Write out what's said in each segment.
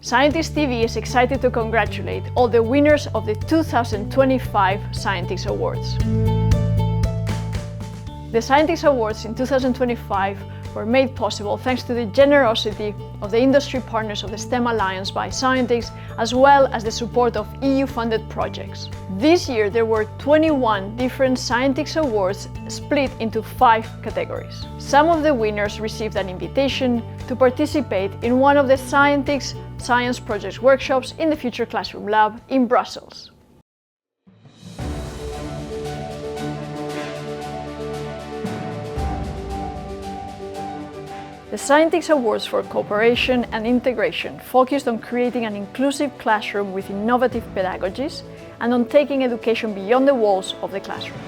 Scientix TV is excited to congratulate all the winners of the 2025 Scientix Awards. The Scientix Awards in 2025 were made possible thanks to the generosity of the industry partners of the STEM Alliance by Scientix, as well as the support of EU-funded projects. This year there were 21 different Scientix Awards split into 5 categories. Some of the winners received an invitation to participate in one of the Scientix Science Projects workshops in the Future Classroom Lab in Brussels. The Scientix Awards for Cooperation and Integration focused on creating an inclusive classroom with innovative pedagogies and on taking education beyond the walls of the classroom.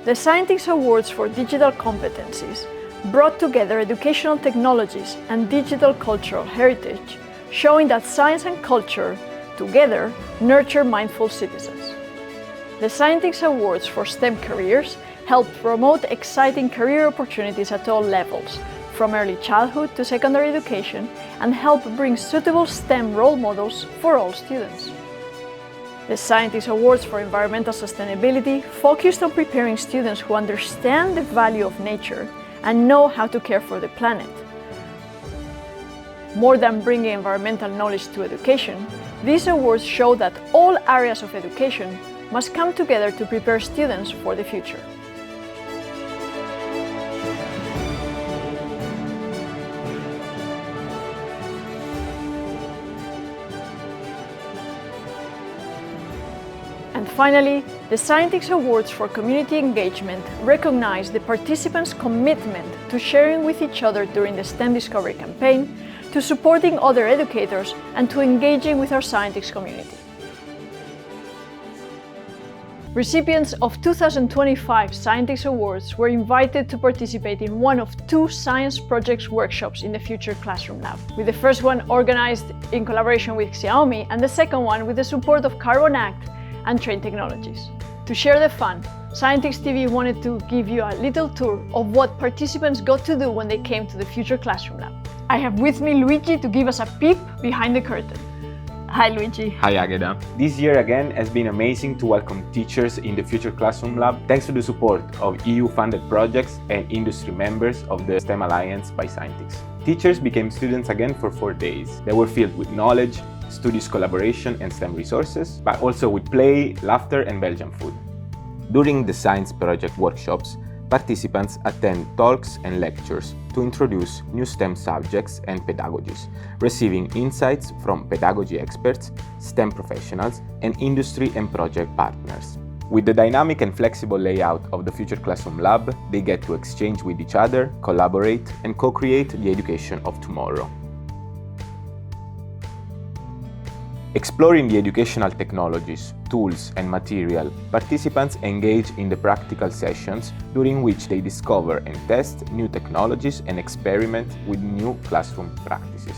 The Scientix Awards for Digital Competencies brought together educational technologies and digital cultural heritage, showing that science and culture together nurture mindful citizens. The Scientix Awards for STEM Careers help promote exciting career opportunities at all levels, from early childhood to secondary education, and help bring suitable STEM role models for all students. The Scientix Awards for Environmental Sustainability focused on preparing students who understand the value of nature and know how to care for the planet. More than bringing environmental knowledge to education, these awards show that all areas of education must come together to prepare students for the future. And finally, the Scientix Awards for Community Engagement recognize the participants' commitment to sharing with each other during the STEM Discovery campaign, to supporting other educators, and to engaging with our Scientix community. Recipients of 2025 Scientix Awards were invited to participate in one of 2 science projects workshops in the Future Classroom Lab, with the first one organized in collaboration with Xiaomi and the second one with the support of Carbon Act and Trane Technologies. To share the fun, Scientix TV wanted to give you a little tour of what participants got to do when they came to the Future Classroom Lab. I have with me Luigi to give us a peep behind the curtain. Hi Luigi. Hi Agata. This year again has been amazing to welcome teachers in the Future Classroom Lab thanks to the support of EU-funded projects and industry members of the STEM Alliance by Scientix. Teachers became students again for 4 days. They were filled with knowledge, studies collaboration and STEM resources, but also with play, laughter and Belgian food. During the science project workshops, participants attend talks and lectures to introduce new STEM subjects and pedagogies, receiving insights from pedagogy experts, STEM professionals, and industry and project partners. With the dynamic and flexible layout of the Future Classroom Lab, they get to exchange with each other, collaborate, and co-create the education of tomorrow. Exploring the educational technologies, tools, and material, participants engage in the practical sessions during which they discover and test new technologies and experiment with new classroom practices.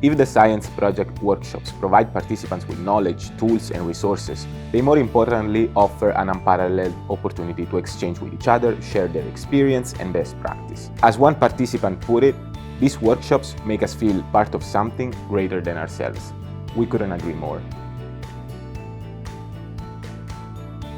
If the science project workshops provide participants with knowledge, tools, and resources, they more importantly offer an unparalleled opportunity to exchange with each other, share their experience and best practice. As one participant put it, these workshops make us feel part of something greater than ourselves. We couldn't agree more.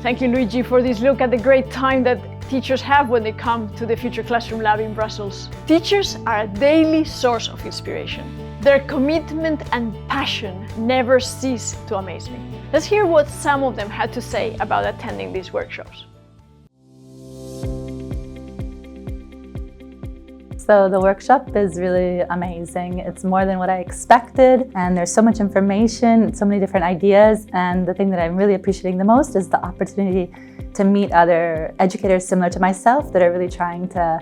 Thank you, Luigi, for this look at the great time that teachers have when they come to the Future Classroom Lab in Brussels. Teachers are a daily source of inspiration. Their commitment and passion never cease to amaze me. Let's hear what some of them had to say about attending these workshops. So the workshop is really amazing. It's more than what I expected, and there's so much information, so many different ideas, and the thing that I'm really appreciating the most is the opportunity to meet other educators similar to myself that are really trying to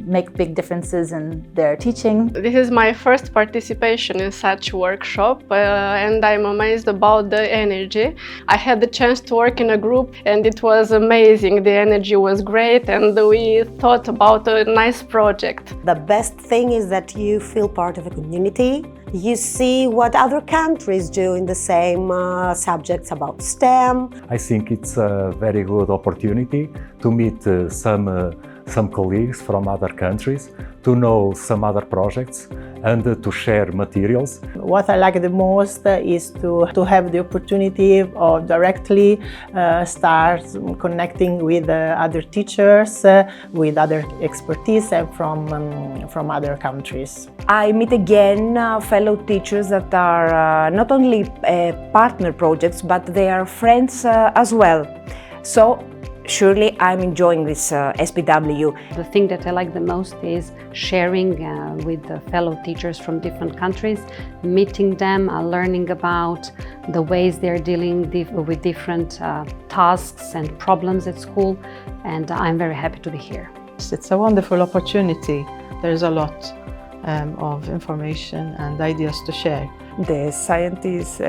make big differences in their teaching. This is my first participation in such workshop and I'm amazed about the energy. I had the chance to work in a group and it was amazing. The energy was great and we thought about a nice project. The best thing is that you feel part of a community. You see what other countries do in the same subjects about STEM. I think it's a very good opportunity to meet some some colleagues from other countries, to know some other projects and to share materials. What I like the most is to have the opportunity of directly start connecting with other teachers, with other expertise and from other countries. I meet again fellow teachers that are not only partner projects, but they are friends as well. So surely I'm enjoying this SPW. The thing that I like the most is sharing with the fellow teachers from different countries, meeting them, learning about the ways they're dealing with different tasks and problems at school, and I'm very happy to be here. It's a wonderful opportunity. There's a lot of information and ideas to share. The Scientix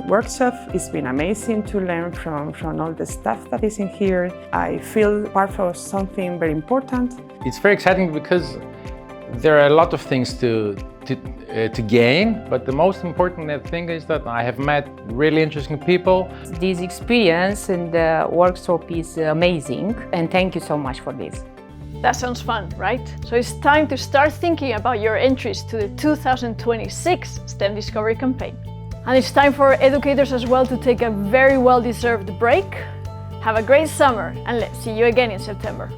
workshop has been amazing to learn from all the stuff that is in here. I feel part of something very important. It's very exciting because there are a lot of things to gain, but the most important thing is that I have met really interesting people. This experience in the workshop is amazing, and thank you so much for this. That sounds fun, right? So it's time to start thinking about your entries to the 2026 STEM Discovery campaign. And it's time for educators as well to take a very well-deserved break. Have a great summer, and let's see you again in September.